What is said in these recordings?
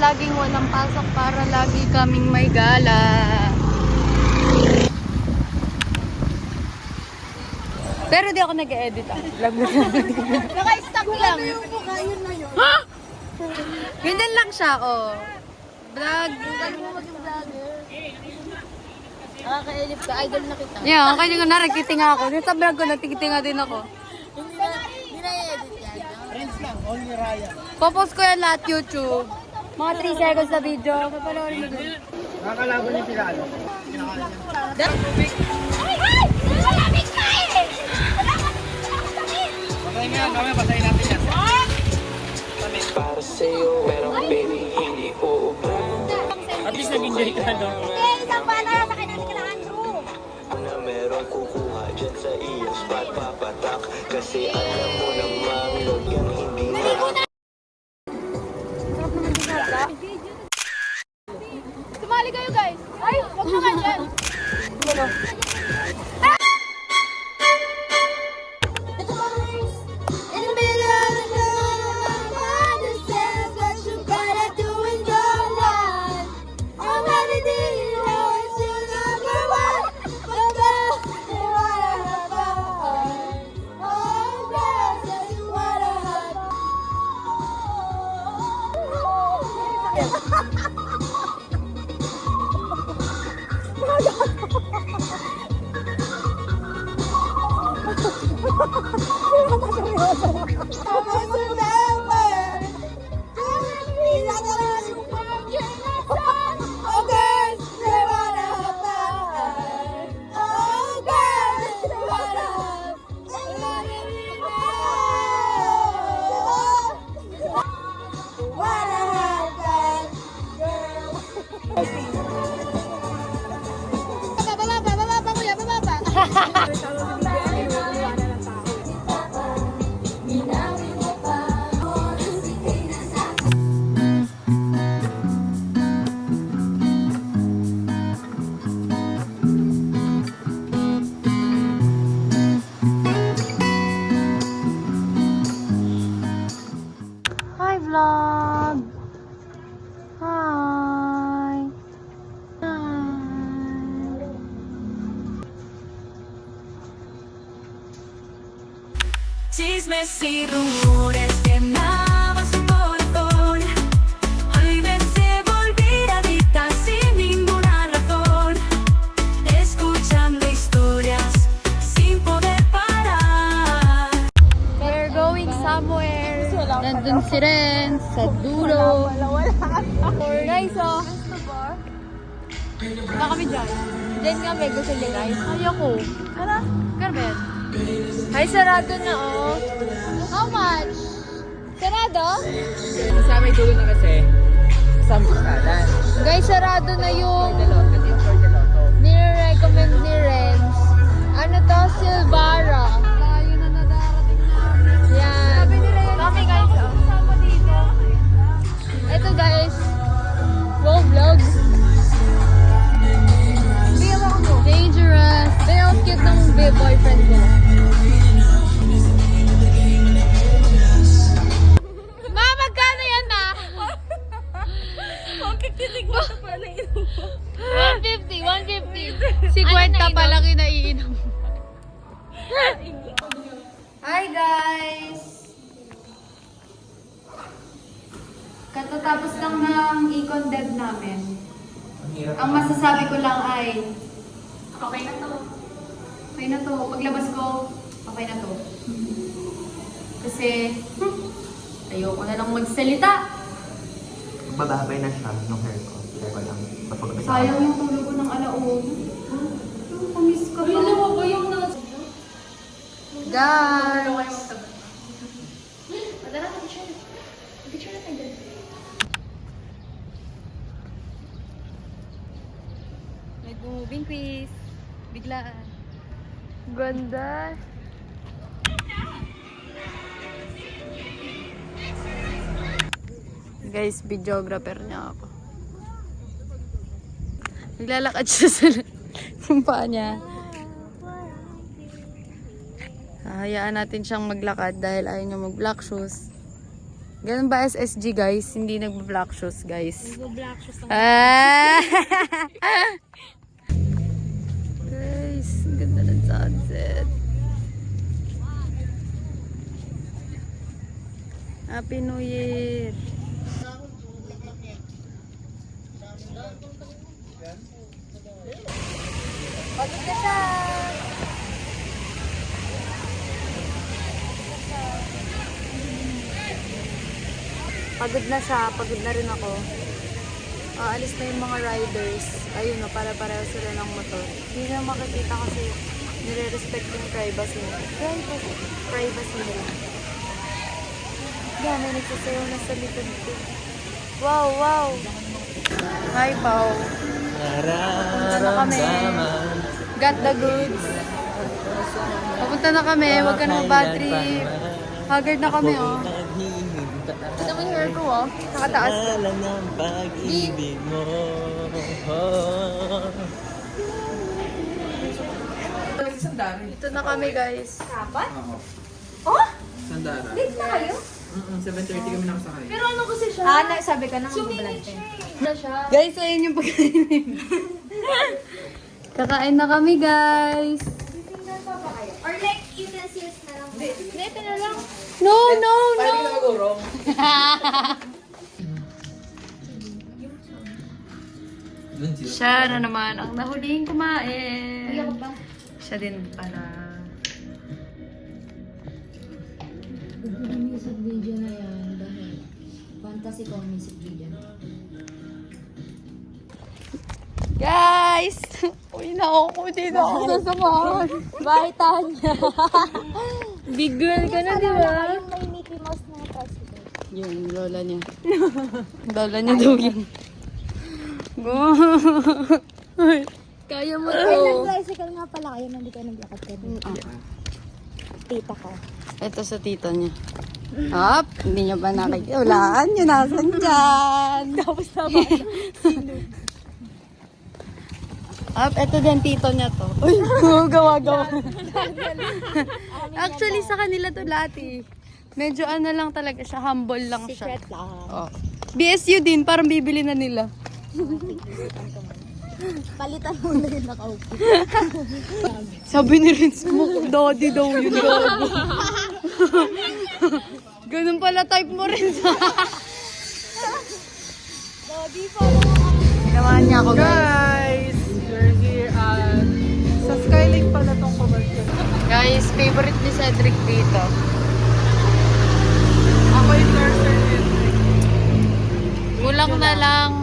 laging walang pasok para lagi kaming may gala. Pero di ako nag-edit Naka-stuck lang. Ha? Ganyan lang siya, oh. Vlog. Nakaka-elip ka. Idol na kita. Yeah, kaya nga narakiting ako. Sa vlog ko, natikitinga din ako. Hindi na-edit yan. Friends lang, only Raya. Popost ko yan lahat YouTube. Mga 3 seconds na video. Papalawin mo doon. Nakakalaban niya sila, ano? Patay mo yan, mamaya patayin natin yan. Para sa'yo, pero baby, hindi uubra. At least nag-enjoy ka, no? Isang bala sa kanya ni Andrew. Na merong kukuha dyan sa iyong spot, papatak. Kasi alam mo namang huwag yan hindi na. Sumali kayo guys. Ay, wag mo kayo dyan. Hi vlog! Hi! Hi! Chismes y rumores llenaban su corazón. Hoy ven se volví adicta sin ninguna razón, escuchando historias sin poder parar. We're going somewhere. Nandun si Ren sa dulo. Guys, oh. Baka kami dyan. Dyan nga may gusto niya, guys. Ayoko. Ano? Carmen. Ay, sarado na, oh. How much? Sarado? Sa may dulo na kasi, sa Bukalan. Guys, sarado na yung Ito yung for the lotto. nire-recommend ni Renz. Ano to? Silvara. Layo na nadarating namin. Yan. Sabi ni Renz. Kami guys, oh. Sama dito. Ito guys. Wow vlogs. Dangerous. Pero ang cute ng boyfriend ko. Ma, magkano yan na? Ang kikinig mo sa pala ito. 150. Si Kwenta pala kinaiinom. Hi guys! Katatapos lang ng Econ Dev namin. Ang masasabi ko lang ay okay na to. Okay na to. Paglabas ko, okay na to. Kasi ayoko na lang magsalita. Bababay na siya nung hair ko. Kaya ko lang mapagpapit. Sayang yung tulog ko ng alauna. Kumis ka pa. Alam mo ba yung nasa... Guys! Madara ka, picture. Picture natin dyan. May moving quiz. Biglaan. Ganda. Guys, videographer niya ako. Naglalakad siya sa yung paa niya. Hahayaan natin siyang maglakad dahil ayaw niya mag-black shoes. Ganun ba SSG guys? Hindi nagba-black shoes guys. Nagbo-black shoes lang. Ah! Guys, ang ganda ng sunset. Happy New Year! Pagod na siya. Pagod na siya, pagod na rin ako. Alis na yung mga riders. Ayun no, para-pareho sila ng motor. Hindi na makikita kasi nire-respect yung privacy nila. Privacy nila. Yan, may nagsasayaw na sa likod ko. Wow, wow! Hi, Pao. Pupunta na kami. Got the goods. Papunta na kami, huwag ka na bad trip. Haggard na kami, oh. Ito mo yung hair ko, oh. Nakataas. Alam ng pag-ibig mo. Ito na kami, guys. Kapat? Sandara. Late na kayo? 7:30 kami nakasakay. Pero ano kasi siya? Sabi ka na mag-vlog Na siya. Guys, ayun yung pagkain. Kakain na kami, guys. Or like, utensils na lang. Ito na lang. No, no, no. Parang na mag-urong. Siya na naman ang nahuling kumain. Ayaw ba? Siya din pala. Yung music video na yan dahil fantasy ko ang music video. Guys! Uy, ako dito ako sasamahan. Bye, Tanya. Big girl ka na, di ba? Yung may Mickey Mouse na president. Yung lola niya. Lola niya daw yun. Kaya mo Ay, to. nag-tricycle nga pala kayo. Nandito kayo naglakad ka dito. Tita ko. Ito sa tita niya. Hop, hindi niya ba nakikita? Walaan niya, nasan dyan? Tapos naman. Hop, ito din tito niya to. Uy, gawa-gawa. Actually, sa kanila to lahat eh. Medyo ano lang talaga siya, humble lang siya. Secret lang. Oh. BSU din, parang bibili na nila. Palitan mo na yung nakaupo. Sabi ni Renz mo, daddy daw yun, daddy. Ganun pala type mo rin sa... Dodi, follow mo kami. Ginawa niya ako, guys. Guys, we're here at sa Skylink pala tong commercial. Guys, favorite ni Cedric dito. Ako yung nurser din. Kulang na lang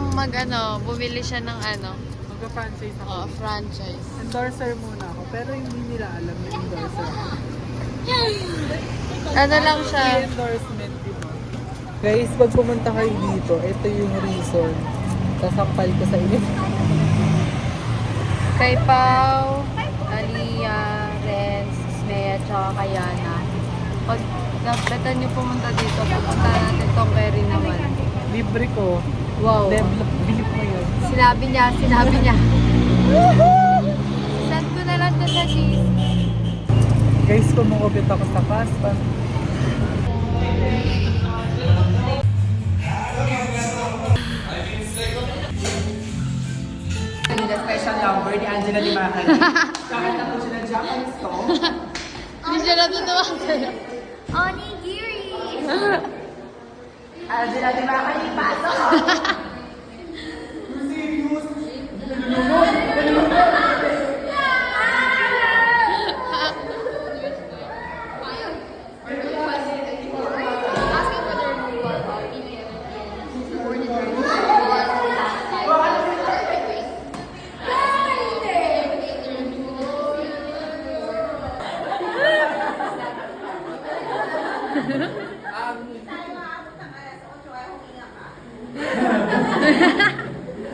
bumili siya ng Magka-franchise ako. franchise. Endorser muna ako, pero hindi nila alam yung endorser. Ano lang siya? Endorsement, di ba? Guys, pag pumunta kayo dito, ito yung reason. Sasampal ko sa inyo. Kay Pao, Aliyah, Renz, Smea, tsaka Kayana. Pag napitan niyo pumunta dito, pupunta natin tong Perry naman. Libre ko. Wow. Bilip mo yun. Sinabi niya. Send ko na lang doon sa cheese. Guys, kumukupit ako sa Paspan. The special number ni Angela Limacan. Kahit na po siya ng Japanese song. Hindi siya natutuwa sa'yo. Onigiri! Angela Limacan, ipasok!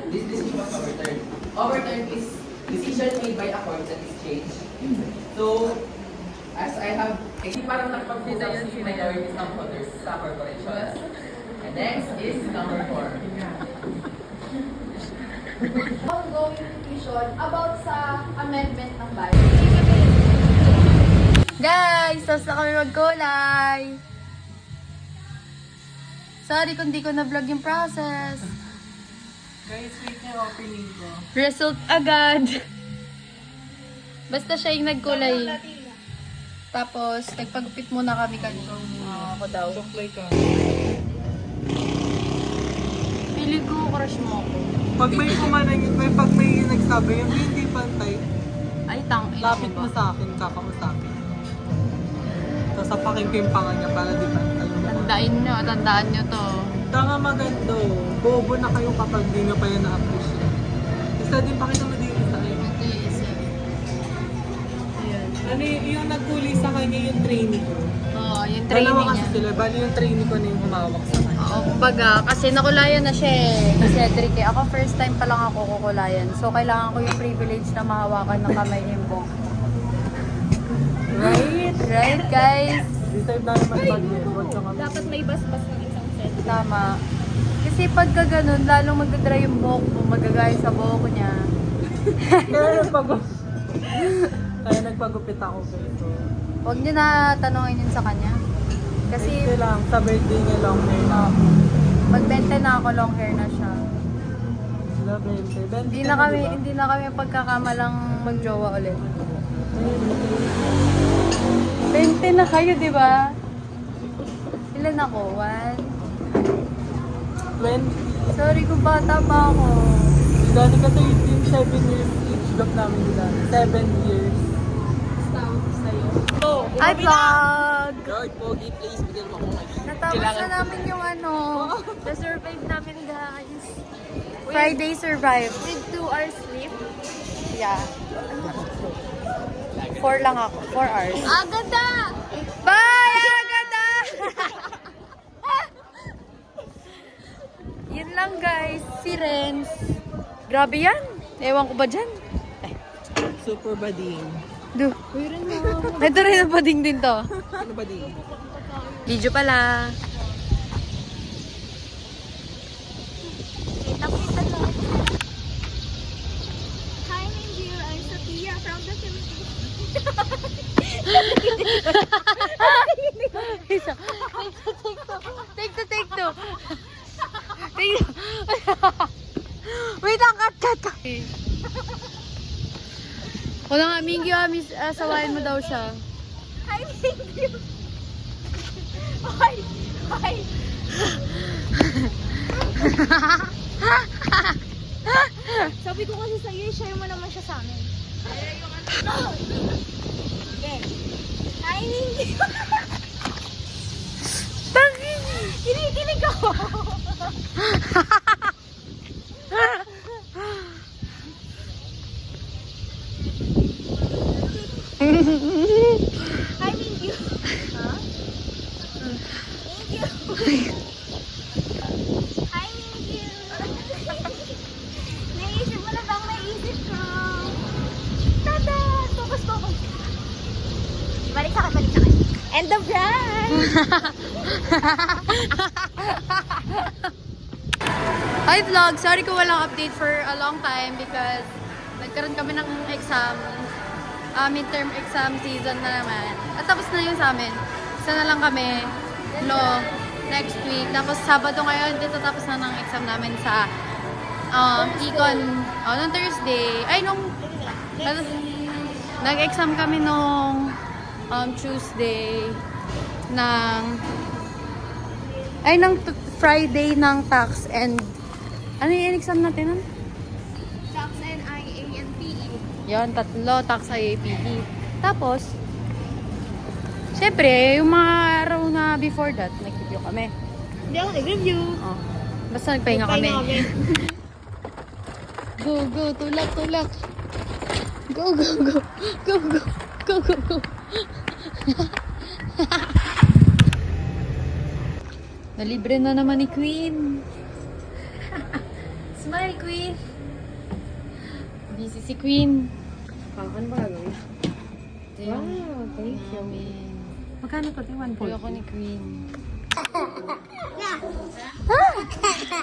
This was overturned. Overturned is decision made by a court that is changed. So, as I have, parang nagpagpita yun si minorities ng voters sa corporations. And next is number 4. Ongoing petition about sa amendment ng bylaw. Guys, tapos na kami magkulay. Sorry kung di ko na-vlog yung process. Guys, wait na opening ko. Result agad. Basta siya yung nagkulay. Tapos, nagpagupit muna kami kanina. Ako daw. Suklay ka. Pili ko, crush mo ako. Pag may nagsabi, yung hindi pantay, Ay, lapit mo sa akin, kakausapin. Tapos sapakin ko yung panga niya para di pantay. Tandaan nyo to. Tanga maganda. Bobo na kayo kapag di nyo pa yun na-appreciate. Isa din pakita mo din sa akin. Ito yung isa. Ano yung nagkuli sa kanya yung trainee ko. Oo, yung Dalawa training kasi niya. sila, bali yung trainee ko na yung humawak sa kanya. Oo, kumbaga, kasi nakulayan na siya eh. Ni Cedric eh. Ako first time pa lang ako kukulayan. So, kailangan ko yung privilege na mahawakan ng kamay ni Mbong. Right? Right, guys? Deserve na naman pag yun. Huwag ka kami. Dapat may basbas ng isang set. Tama. Kasi pagka ganun, lalong magdadry yung buhok mo, magagaya sa buhok niya. Kaya nagpagupit ako guys. So, Huwag niyo na tanongin yun sa kanya. Kasi ito lang, sa birthday niya long hair na. magbenta na ako, long hair na siya. Sila 20. Hindi na kami pagkakamalang magjowa ulit. 20 na kayo, di ba? Ilan ako? 20. Sorry kung bata pa ako. Dati ka 13, 7 years age gap namin nila. 7 years. Hi, vlog! Lord, Pogi, please, bigyan mo ako ng Natapos na namin yung na-survive namin, guys. Friday survive. With 2 hours sleep. Yeah. 4 lang ako. 4 hours. Agada! Bye, Agata! Yun lang, guys. Si Renz. Grabe yan. Ewan ko ba dyan? Super bading. Do. Ito rin ang pading din to. Ano bading? Video pala. Hi, Mindy. I'm Sophia from the Philippines. Take two. Wait lang, cut. Wala nga, Mingyu, sawayan mo daw siya. Hi, Mindy. Hi. Sabi ko kasi sa'yo, share mo naman siya sa amin. Okay. Hi, Mindy. Kinikilig ako. Hi, Mindy. Huh? Mindy. Hi, Mindy. Naisip mo na bang naisip ko? Tada! Focus. Balik sa akin. End of run! Hi vlog! Sorry kung walang update for a long time because nagkaroon kami ng exam. Midterm exam season na naman. At tapos na yun sa amin. Isa na lang kami. Law. Next week. Tapos Sabado ngayon, dito tapos na ng exam namin sa Econ. Nung Thursday. Nag-exam kami nung Tuesday ng Friday ng tax and ano yung exam natin? Tax and IA and PE. Yon, tatlo, tax IAPD. Tapos, syempre, yung mga araw na before that, nag-review kami. Hindi ako nag-review. Oh. Basta nagpahinga kami. Go, tulak. Go. Nalibre na naman ni Queen. Smile, Queen. Busy si Queen. Ano ba gagawin? Wow, thank you. Magkano to? 1 point. Ako ni Queen.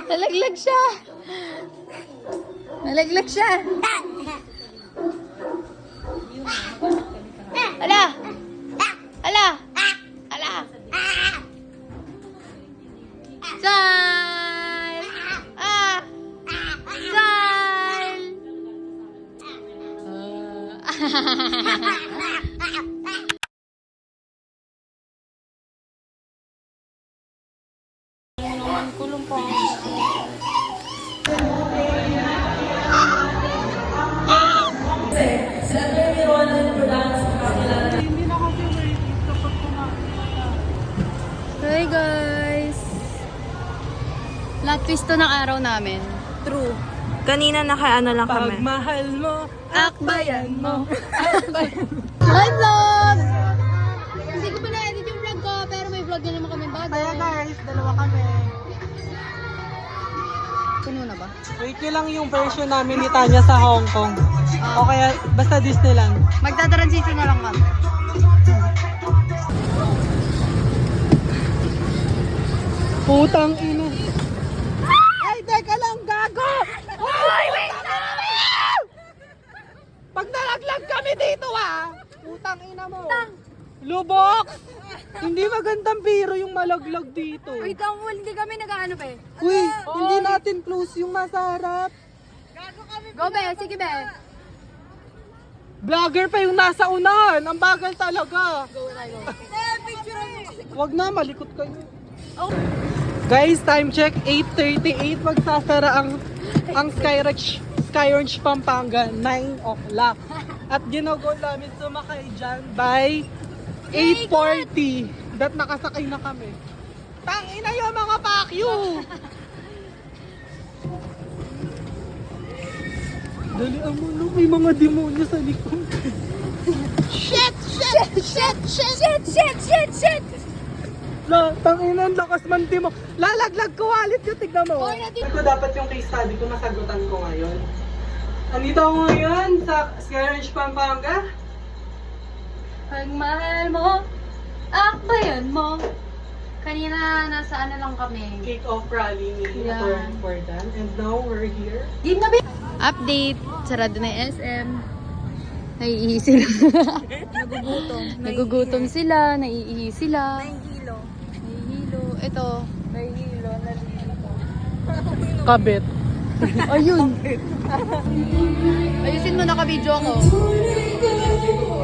Nalaglag siya. Ala! Hi guys! Plot twist to ng araw namin. True. Kanina naka-ano lang kami. Pagmahal mo, Akbayan mo! Hi vlog! Hindi ko pa na-edit yung vlog ko, pero may vlog na naman kami bago. kaya guys, dalawa kami. Puno na ba? Wait nyo lang yung version namin ni Tanya sa Hong Kong. O kaya, basta Disneyland. Magdadaransisi na lang kami. Putang ina. Ay, teka lang, gago! Ay, wait na! Pag nalaglag kami dito, Putang ina mo. Lubok! Hindi magandang biro yung malaglag dito. Wait lang, hindi kami nag-ano pa eh. Uy, hindi natin close yung nasa harap. Go be, sige be. Vlogger pa yung nasa unahan. Ang bagal talaga. Wag na, malikot kayo. Guys, time check, 8:38. Magsasara ang Skyranch Pampanga, 9 o'clock. At ginagol namin sumakay dyan by 8:40. That nakasakay na kami. Tangina yung mga pakyu! Dali mo no, may mga demonyo sa likod. Shit! Tangina, ang lakas man mo. Lalaglag ko wallet ko, tignan mo. Ito dapat yung case study ko, masagutan ko ngayon. Andito ako ngayon sa Skyranch Pampanga. Pagmahal mo, akbayan mo. Kanina nasa ano lang kami. Kick-off rally ni Yeah. Atty. Fordan. And now we're here. Game na ba? Update! Sarado na yung SM. Naiihi sila. Nagugutom sila, naiihi sila. Nahihilo. Nahihilo. Ito. Nahihilo. Kabit. Ayun. Ayusin mo, naka-video ako. Naliligo.